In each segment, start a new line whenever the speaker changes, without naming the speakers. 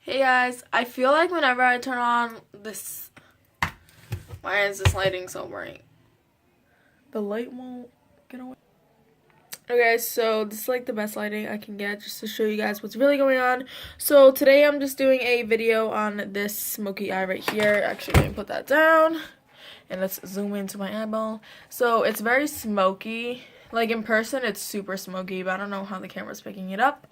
Hey guys, I feel like whenever I turn on this, why is this lighting so bright? The light won't get away. Okay, so this is like the best lighting I can get just to show you guys what's really going on. So today I'm just doing a video on this smoky eye right here. Actually, let me put that down and let's zoom into my eyeball. So it's very smoky. Like in person, it's super smoky, but I don't know how the camera's picking it up.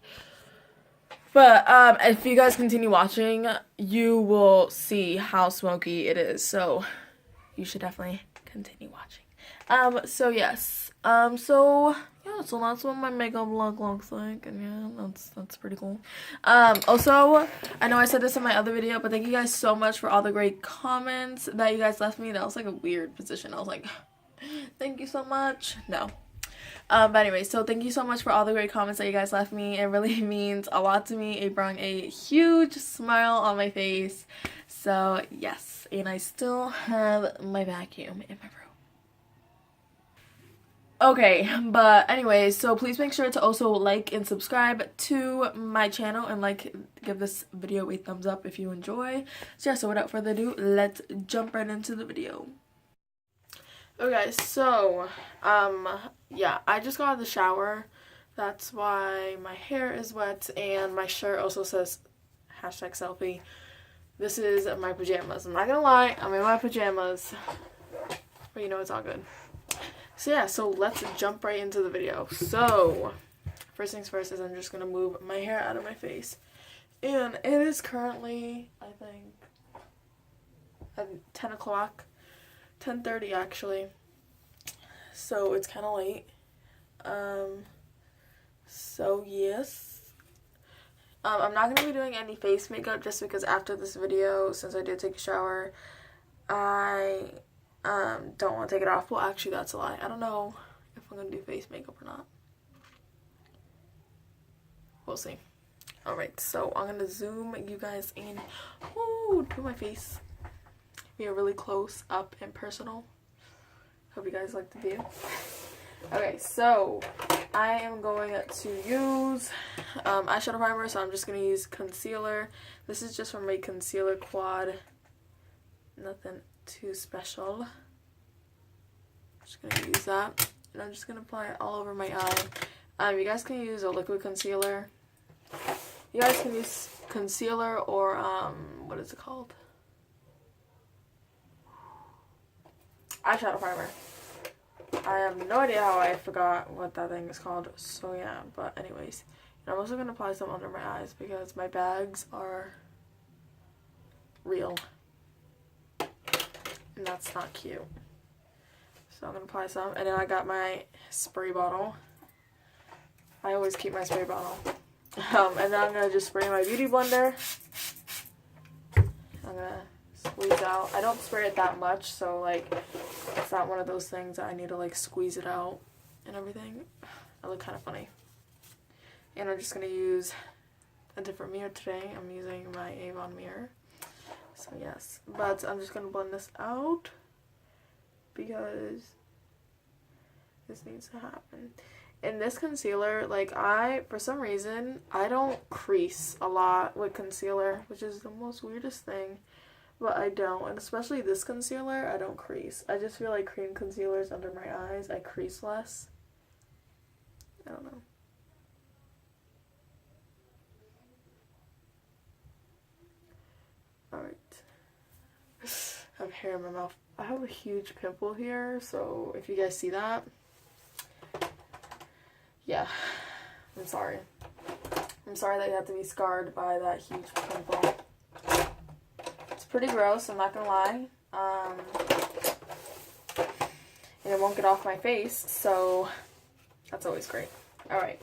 But if you guys continue watching, you will see how smoky it is. So you should definitely continue watching. So yes. So yeah, so that's what my makeup look looks like, and yeah, that's pretty cool. Also, I know I said this in my other video, but thank you guys so much for all the great comments that you guys left me. That was like a weird position. I was like, thank you so much. No. But anyway, so thank you so much for all the great comments that you guys left me. It really means a lot to me. It brought a huge smile on my face. So yes, and I still have my vacuum in my room. Okay, but anyways, so please make sure to also like and subscribe to my channel and give this video a thumbs up if you enjoy. So yeah, so without further ado, let's jump right into the video. Okay, so, yeah, I just got out of the shower. That's why my hair is wet, and my shirt also says #selfie. This is my pajamas. I'm not gonna lie, I'm in my pajamas, but you know, it's all good. So yeah, so let's jump right into the video. So, first things first is I'm just gonna move my hair out of my face. And it is currently, I think, at 10 o'clock. 10:30 actually, so it's kind of late. So yes, I'm not going to be doing any face makeup just because after this video, since I did take a shower, I don't want to take it off. Well, actually that's a lie. I don't know if I'm going to do face makeup or not. We'll see. Alright, so I'm going to zoom you guys in to my face. Be really close up and personal. Hope you guys like the view. Okay, so I am going to use eyeshadow primer, so I'm just going to use concealer. This is just from my concealer quad. Nothing too special. Just going to use that. And I'm just going to apply it all over my eye. You guys can use a liquid concealer. You guys can use concealer or, what is it called? Eyeshadow primer. I have no idea how I forgot what that thing is called. So yeah, but anyways. And I'm also going to apply some under my eyes because my bags are real. And that's not cute. So I'm going to apply some. And then I got my spray bottle. I always keep my spray bottle. And then I'm going to just spray my beauty blender. I'm going to squeeze out. I don't spray it that much, so like it's not one of those things that I need to like squeeze it out and everything. I look kind of funny. And I'm just gonna use a different mirror today. I'm using my Avon mirror. So yes, but I'm just gonna blend this out because this needs to happen. In this concealer, like for some reason, I don't crease a lot with concealer, which is the most weirdest thing. But I don't, and especially this concealer, I don't crease. I just feel like cream concealers under my eyes, I crease less. I don't know. Alright. I have hair in my mouth. I have a huge pimple here, so if you guys see that, yeah, I'm sorry. I'm sorry that you have to be scarred by that huge pimple. Pretty gross, I'm not gonna lie, and it won't get off my face, so that's always great. Alright,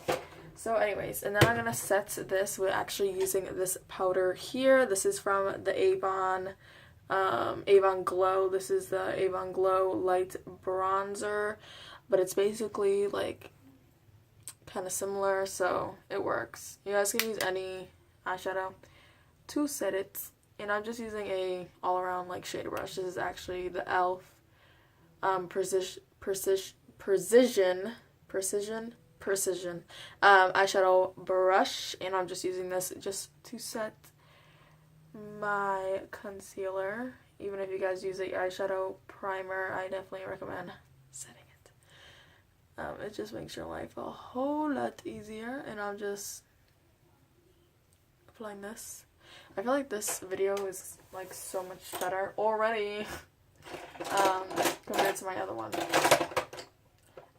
so anyways, and then I'm gonna set this with actually using this powder here. This is from the Avon Glow. This is the Avon Glow Light Bronzer, but it's basically like kind of similar, so it works. You guys can use any eyeshadow to set it. And I'm just using a all-around like shader brush. This is actually the e.l.f. Precision eyeshadow brush, and I'm just using this just to set my concealer. Even if you guys use a eyeshadow primer, I definitely recommend setting it. It just makes your life a whole lot easier. And I'm just applying this. I feel like this video is like so much better already compared to my other one.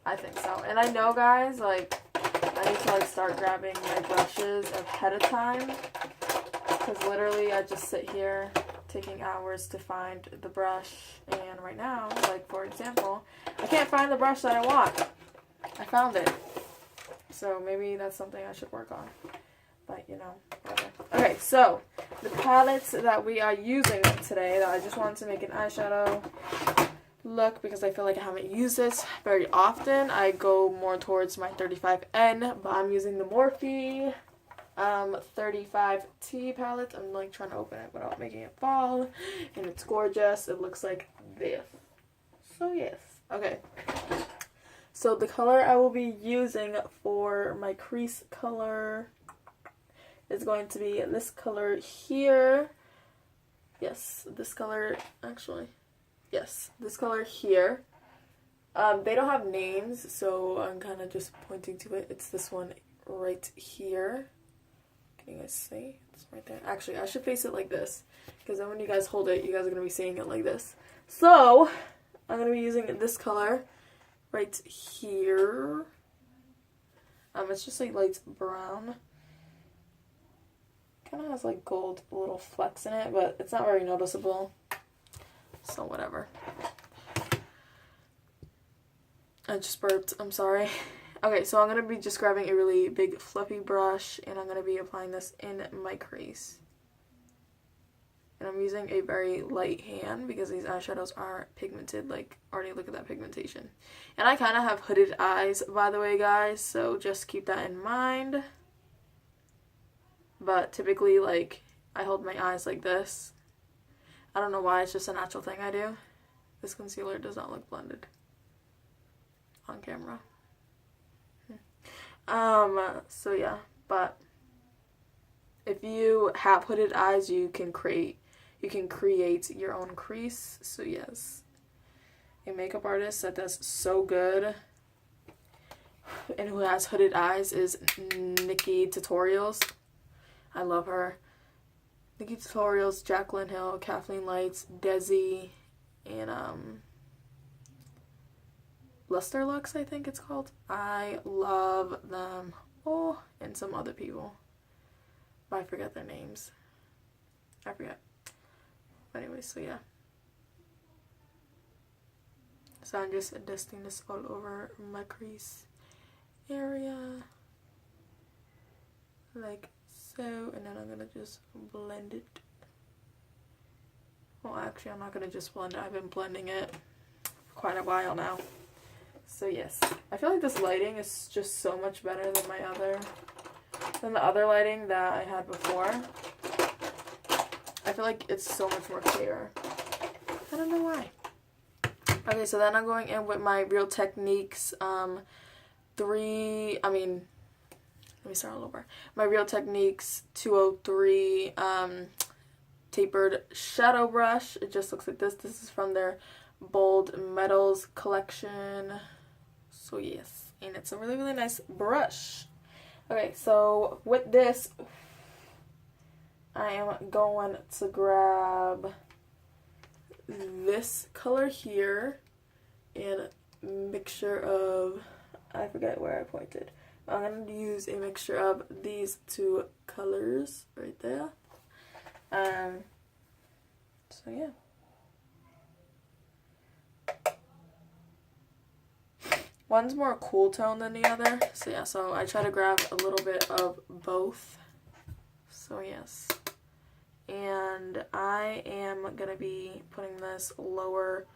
I think so. And I know, guys, like, I need to like start grabbing my brushes ahead of time, because literally I just sit here taking hours to find the brush, and right now, like for example, I can't find the brush that I want. I found it. So maybe that's something I should work on. But, you know, whatever. Okay, so the palettes that we are using today, that I just wanted to make an eyeshadow look, because I feel like I haven't used this very often. I go more towards my 35N, but I'm using the Morphy 35T palette. I'm like trying to open it without making it fall, and it's gorgeous. It looks like this. So yes. Okay. So the color I will be using for my crease color is going to be this color here. Yes, this color, actually. Yes, this color here. They don't have names, so I'm kind of just pointing to it. It's this one right here. Can you guys see? It's right there. Actually, I should face it like this, because then when you guys hold it, you guys are going to be seeing it like this. So, I'm going to be using this color right here. It's just like light brown. Kind of has like gold little flecks in it, but it's not very noticeable. So whatever. I just burped. I'm sorry. Okay, so I'm going to be just grabbing a really big fluffy brush, and I'm going to be applying this in my crease. And I'm using a very light hand because these eyeshadows aren't pigmented. Like, already look at that pigmentation. And I kind of have hooded eyes, by the way, guys, so just keep that in mind. But typically, like, I hold my eyes like this. I don't know why, it's just a natural thing I do. This concealer does not look blended on camera. So yeah, but if you have hooded eyes, you can create your own crease. So yes, a makeup artist that does so good and who has hooded eyes is Nikki Tutorials. I love her. Nikki Tutorials, Jaclyn Hill, Kathleen Lights, Desi, and Luster Lux, I think it's called. I love them. Oh, and some other people. But I forget their names. I forget. Anyway, so yeah. So I'm just dusting this all over my crease area. Like so. And then I'm going to just blend it. Well, actually, I'm not going to just blend it. I've been blending it for quite a while now. So yes, I feel like this lighting is just so much better than the other lighting that I had before. I feel like it's so much more clear. I don't know why. Okay, so then I'm going in with my Real Techniques let me start all over. My Real Techniques 203 tapered shadow brush. It just looks like this. This is from their Bold Metals collection. So yes, and it's a really, really nice brush. Okay, so with this, I am going to grab this color here and a mixture of, I forget where I pointed. I'm going to use a mixture of these two colors right there. So yeah. One's more cool tone than the other. So yeah, so I try to grab a little bit of both. So yes. And I am going to be putting this lower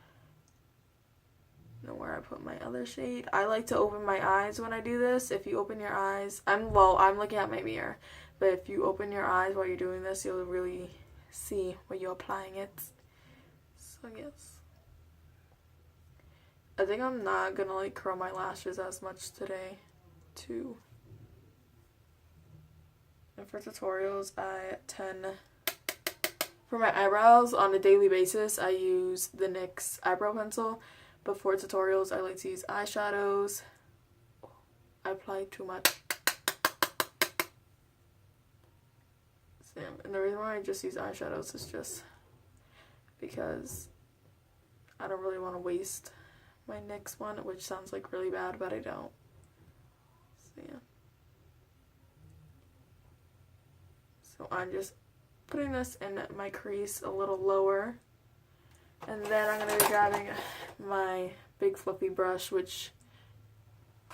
than where I put my other shade. I like to open my eyes when I do this. If you open your eyes, I'm looking at my mirror. But if you open your eyes while you're doing this, you'll really see where you're applying it. So yes. I think I'm not gonna like curl my lashes as much today too. And for tutorials, I tend For my eyebrows, on a daily basis, I use the NYX eyebrow pencil. But for tutorials, I like to use eyeshadows. I apply too much. And the reason why I just use eyeshadows is just because I don't really want to waste my NYX one, which sounds like really bad, but I don't. So yeah. So I'm just putting this in my crease a little lower. And then I'm going to be grabbing my big fluffy brush, which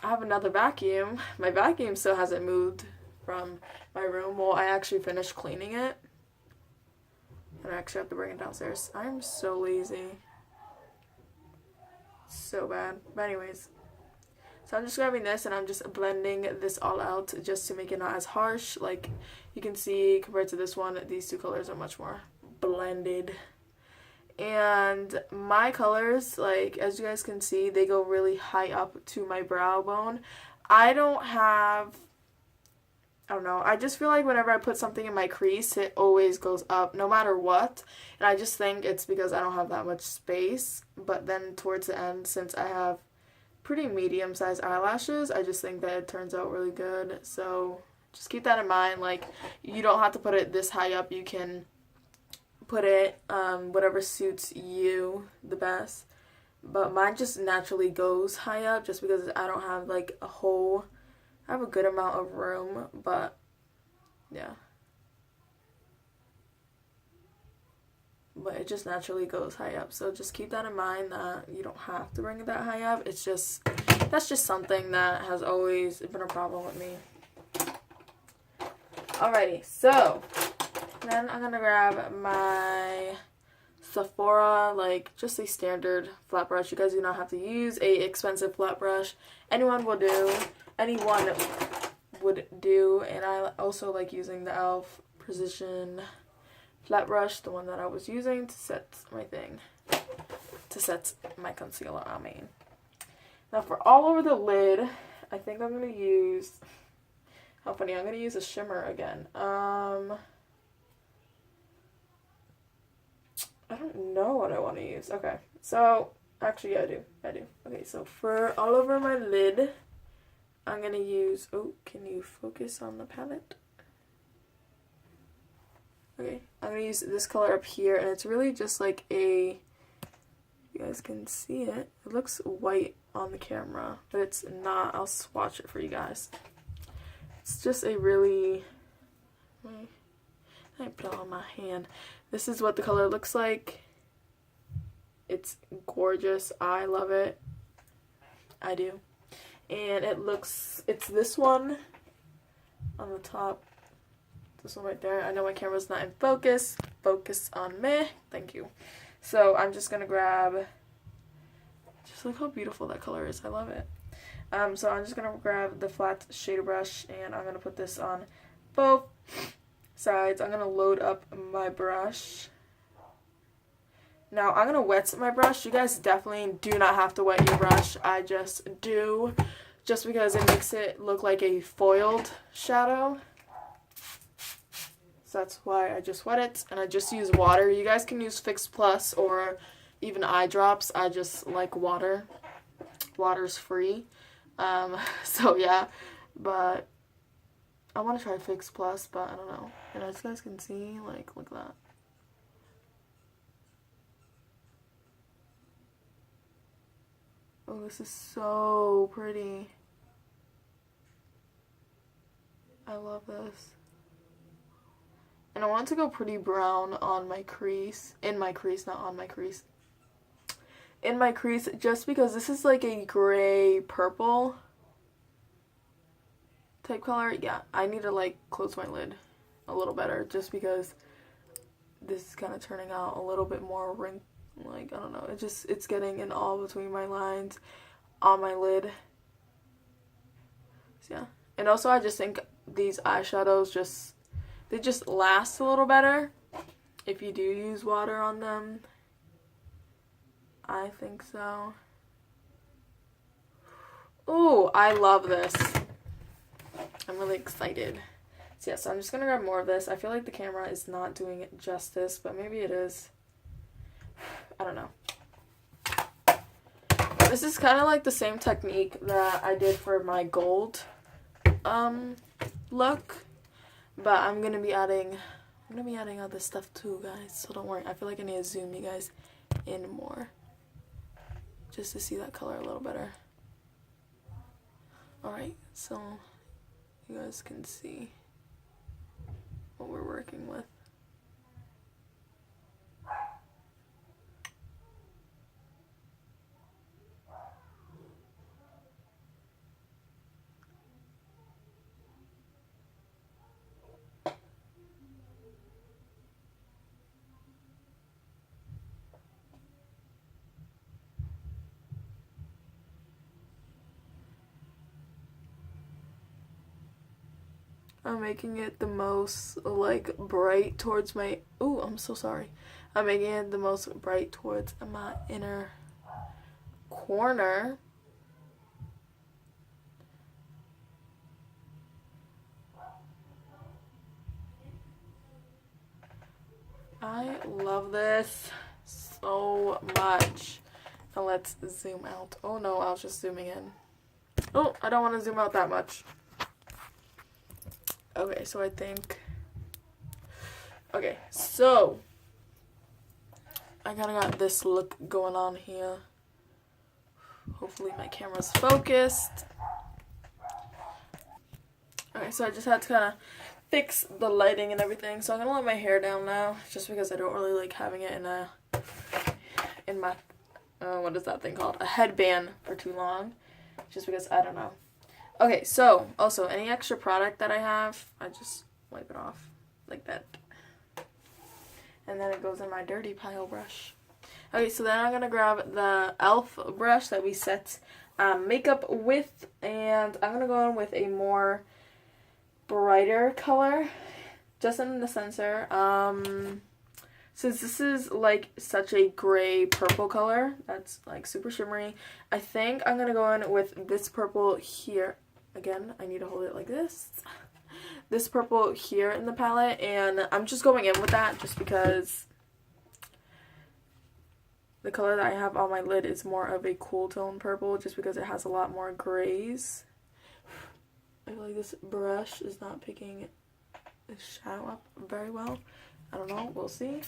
I have another vacuum. My vacuum still hasn't moved from my room. Well, I actually finished cleaning it. And I actually have to bring it downstairs. I'm so lazy. So bad. But anyways. So I'm just grabbing this and I'm just blending this all out just to make it not as harsh. Like you can see compared to this one, these two colors are much more blended. And my colors, like as you guys can see, they go really high up to my brow bone. I don't know, I just feel like whenever I put something in my crease, it always goes up no matter what. And I just think it's because I don't have that much space. But then towards the end, since I have pretty medium-sized eyelashes, I just think that it turns out really good. So just keep that in mind. Like, you don't have to put it this high up. You can put it whatever suits you the best. But mine just naturally goes high up just because I don't have like I have a good amount of room, but yeah. But it just naturally goes high up. So just keep that in mind that you don't have to bring it that high up. It's just, that's just something that has always been a problem with me. Alrighty, so then I'm gonna grab my Sephora, like just a standard flat brush. You guys do not have to use a expensive flat brush. Anyone would do. And I also like using the e.l.f. Precision flat brush, the one that I was using to set my concealer, I mean. Now for all over the lid, I think I'm going to use, how funny, I'm going to use a shimmer again. I don't know what I want to use. Okay, so, actually, yeah, I do. Okay, so for all over my lid, I'm going to use, oh, can you focus on the palette? Okay, I'm going to use this color up here, and it's really just like you guys can see it. It looks white on the camera, but it's not. I'll swatch it for you guys. It's just a really, I put it on my hand. This is what the color looks like. It's gorgeous. I love it. I do. And it's this one on the top. This one right there. I know my camera's not in focus. Focus on me. Thank you. So I'm just gonna grab, just look how beautiful that color is. I love it. So I'm just gonna grab the flat shader brush and I'm gonna put this on both sides. I'm gonna load up my brush. Now I'm gonna wet my brush. You guys definitely do not have to wet your brush. I just do, just because it makes it look like a foiled shadow. So that's why I just wet it, and I just use water. You guys can use Fix Plus or even eye drops. I just like water. Water's free. So yeah, but I want to try Fix Plus, but I don't know. And as you guys can see, like, look at that. Oh, this is so pretty. I love this. And I want to go pretty brown on my crease. In my crease, not on my crease. In my crease, just because this is like a gray purple type color. Yeah, I need to like close my lid a little better just because this is kind of turning out a little bit more like, I don't know. It's getting in all between my lines on my lid. So yeah. And also I just think these eyeshadows they just last a little better if you do use water on them. I think so. Ooh, I love this. I'm really excited So yeah, so I'm just gonna grab more of this. I feel like the camera is not doing it justice, but maybe it is. I don't know. This is kind of like the same technique that I did for my gold look, but I'm gonna be adding other stuff too, guys, so don't worry. I feel like I need to zoom you guys in more just to see that color a little better. Alright, so you guys can see what we're working with. I'm making it the most, like, bright towards my... Ooh, I'm so sorry. I'm making it the most bright towards my inner corner. I love this so much. Now let's zoom out. Oh no, I was just zooming in. Oh, I don't want to zoom out that much. Okay, so I think... Okay, so... I kind of got this look going on here. Hopefully my camera's focused. Okay, so I just had to kind of fix the lighting and everything. So I'm going to let my hair down now. Just because I don't really like having it in my... what is that thing called? A headband for too long. Just because, I don't know. Okay, so, also, any extra product that I have, I just wipe it off, like that. And then it goes in my dirty pile brush. Okay, so then I'm going to grab the e.l.f. brush that we set makeup with, and I'm going to go in with a more brighter color, just in the center. Since this is, like, such a gray purple color, that's, like, super shimmery, I think I'm going to go in with this purple here. Again, I need to hold it like this. This purple here in the palette, and I'm just going in with that just because the color that I have on my lid is more of a cool tone purple, just because it has a lot more grays. I feel like this brush is not picking the shadow up very well. I don't know, we'll see.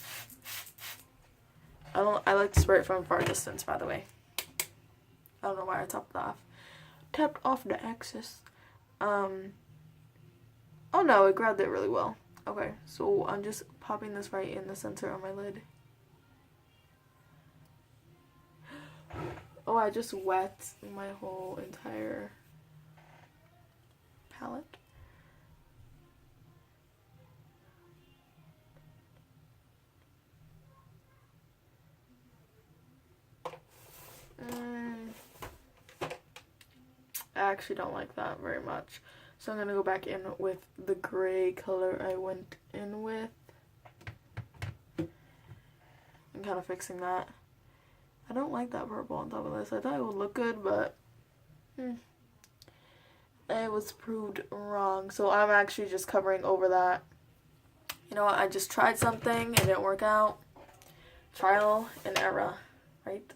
I like to spray it from far distance, by the way. I don't know why I tapped off the excess. Oh no, it grabbed it really well. Okay, so I'm just popping this right in the center of my lid. Oh, I just wet my whole entire palette. I actually don't like that very much. So I'm going to go back in with the gray color I went in with. I'm kind of fixing that. I don't like that purple on top of this. I thought it would look good, but I was proved wrong. So I'm actually just covering over that. You know what? I just tried something. It didn't work out. Trial and error, right?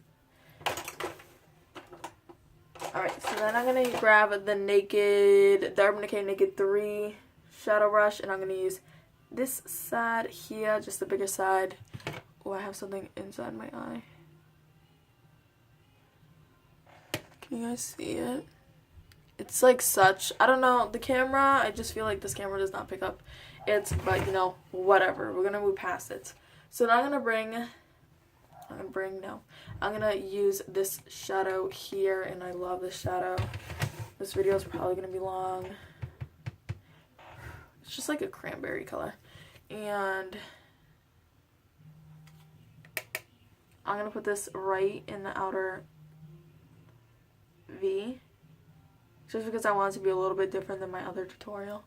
Alright, so then I'm going to grab the Urban Decay Naked 3 shadow brush, and I'm going to use this side here, just the bigger side. Oh, I have something inside my eye. Can you guys see it? It's like such, I don't know, the camera, I just feel like this camera does not pick up it, but you know, whatever. We're going to move past it. So now I'm going to use this shadow here, and I love this shadow. This video is probably going to be long. It's just like a cranberry color. And I'm going to put this right in the outer V, just because I want it to be a little bit different than my other tutorial.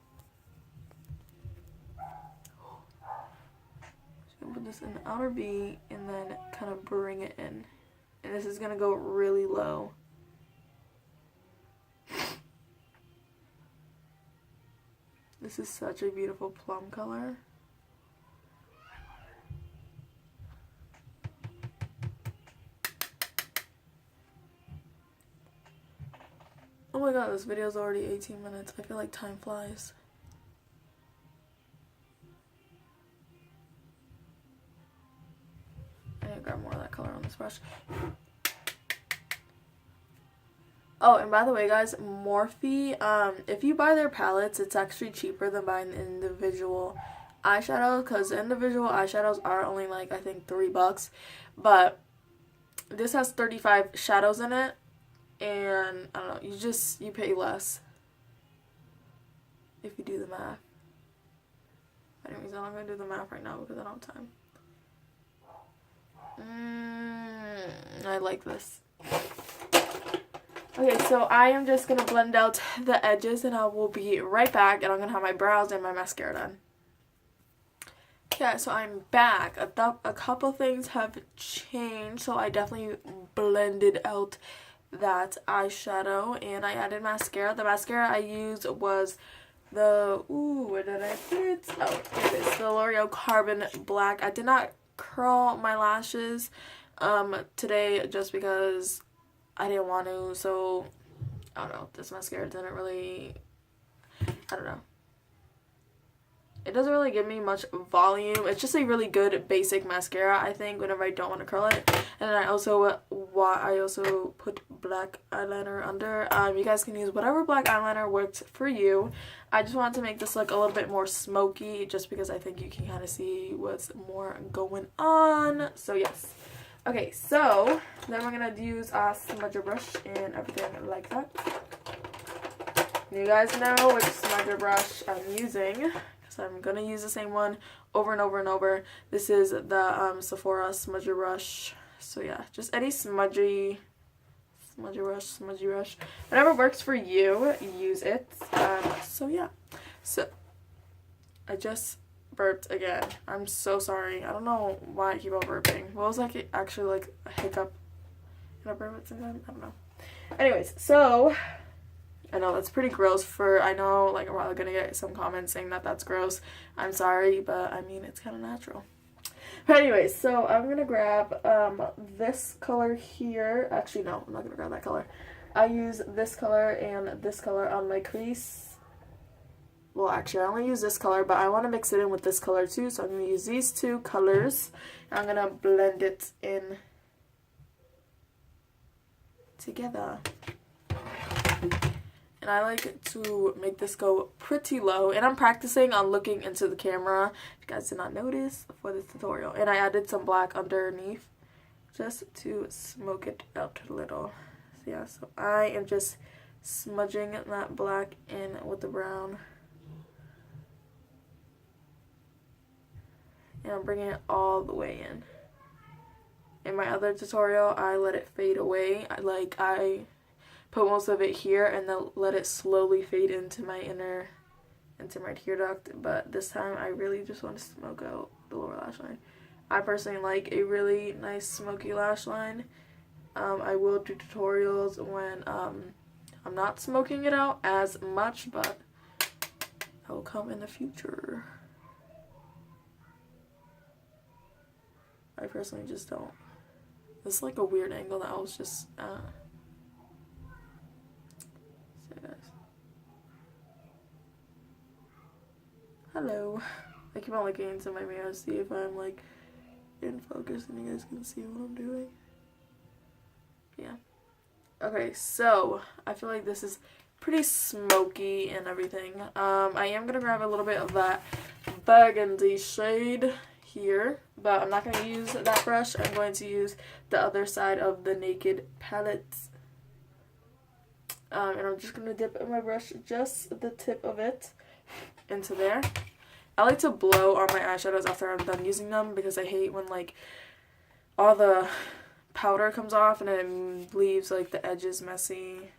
Put this in the outer V and then kind of bring it in, and this is gonna go really low. This is such a beautiful plum color. Oh my god, this video is already 18 minutes. I feel like time flies. I need to grab more of that color on this brush. Oh, and by the way, guys, Morphy, if you buy their palettes, it's actually cheaper than buying individual eyeshadows, because individual eyeshadows are only like, I think, $3. But this has 35 shadows in it, and I don't know, you pay less if you do the math. Anyways, I'm not going to do the math right now because I don't have time. I like this. Okay, so I am just going to blend out the edges, and I will be right back, and I'm going to have my brows and my mascara done. Okay, so I'm back. A couple things have changed, so I definitely blended out that eyeshadow, and I added mascara. The mascara I used was the, where did I put it? Oh, here it is, the L'Oreal Carbon Black. I did not curl my lashes today just because I didn't want to, so I don't know, this mascara didn't really, I don't know. It doesn't really give me much volume. It's just a really good basic mascara, I think, whenever I don't want to curl it. And then I also put black eyeliner under. You guys can use whatever black eyeliner works for you. I just wanted to make this look a little bit more smoky, just because I think you can kind of see what's more going on. So yes. Okay, so then we're going to use a smudger brush and everything like that. You guys know which smudger brush I'm using, so I'm going to use the same one over and over and over. This is the Sephora smudger brush. So yeah, just any smudgy brush. Whatever works for you, use it. So yeah. So I just burped again. I'm so sorry. I don't know why I keep on burping. What was like actually like a hiccup in a burp at some time? I don't know. Anyways, so I know that's pretty gross I know like we're probably gonna get some comments saying that that's gross. I'm sorry, but I mean it's kind of natural. But anyways, so I'm gonna grab this color here. Actually, no, I'm not gonna grab that color. I use this color and this color on my crease. Well, actually, I only use this color, but I want to mix it in with this color too, so I'm going to use these two colors, and I'm going to blend it in together. And I like to make this go pretty low, and I'm practicing on looking into the camera, if you guys did not notice, for this tutorial. And I added some black underneath, just to smoke it out a little. So yeah, so I am just smudging that black in with the brown. And I'm bringing it all the way in. In my other tutorial, I let it fade away. I put most of it here and then let it slowly fade into my tear duct. But this time, I really just want to smoke out the lower lash line. I personally like a really nice smoky lash line. I will do tutorials when I'm not smoking it out as much, but that will come in the future. I personally just don't. It's like a weird angle that I was just, so guys. Hello. I keep on looking into my mirror to see if I'm like in focus and you guys can see what I'm doing. Yeah. Okay, so I feel like this is pretty smoky and everything. I am gonna grab a little bit of that burgundy shade here, but I'm not going to use that brush. I'm going to use the other side of the Naked palette. And I'm just going to dip my brush, just the tip of it, into there. I like to blow on my eyeshadows after I'm done using them because I hate when like all the powder comes off and it leaves like the edges messy.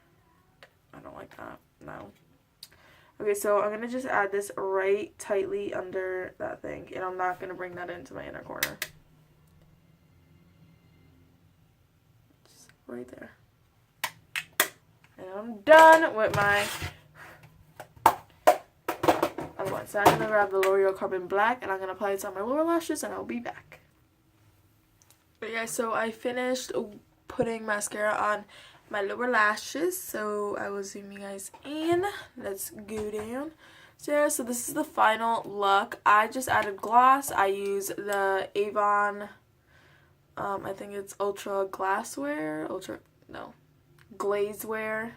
I don't like that. No. Okay, so I'm going to just add this right tightly under that thing, and I'm not going to bring that into my inner corner. Just right there. And I'm done with my I'm going. So I'm going to grab the L'Oreal Carbon Black and I'm going to apply it on my lower lashes and I'll be back. But yeah, so I finished putting mascara on my lower lashes. So I will zoom you guys in. Let's go down. So yeah, so this is the final look. I just added gloss. I use the Avon, I think it's Ultra Glasswear, Glazewear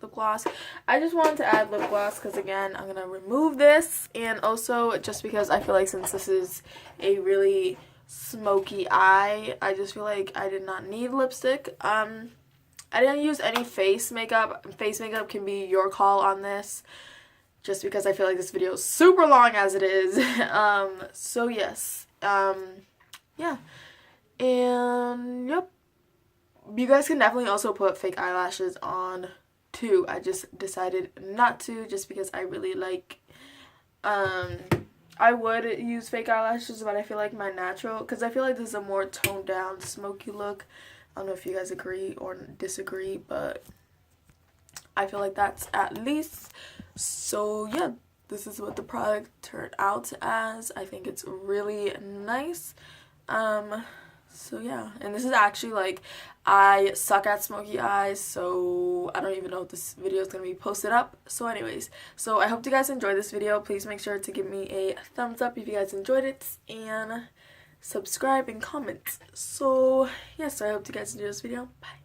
lip gloss. I just wanted to add lip gloss because, again, I'm going to remove this. And also just because I feel like since this is a really smoky eye, I just feel like I did not need lipstick. I didn't use any face makeup. Face makeup can be your call on this, just because I feel like this video is super long as it is. So yes, yeah, and yep, you guys can definitely also put fake eyelashes on too. I just decided not to, just because I really like, I would use fake eyelashes, but I feel like my natural, because I feel like this is a more toned down smoky look. I don't know if you guys agree or disagree, but I feel like that's at least. So yeah, this is what the product turned out as. I think it's really nice. So yeah, and this is actually, like, I suck at smoky eyes, so I don't even know if this video is going to be posted up. So anyways, so I hope you guys enjoyed this video. Please make sure to give me a thumbs up if you guys enjoyed it, and subscribe and comment. So yeah, so I hope you guys enjoyed this video. Bye.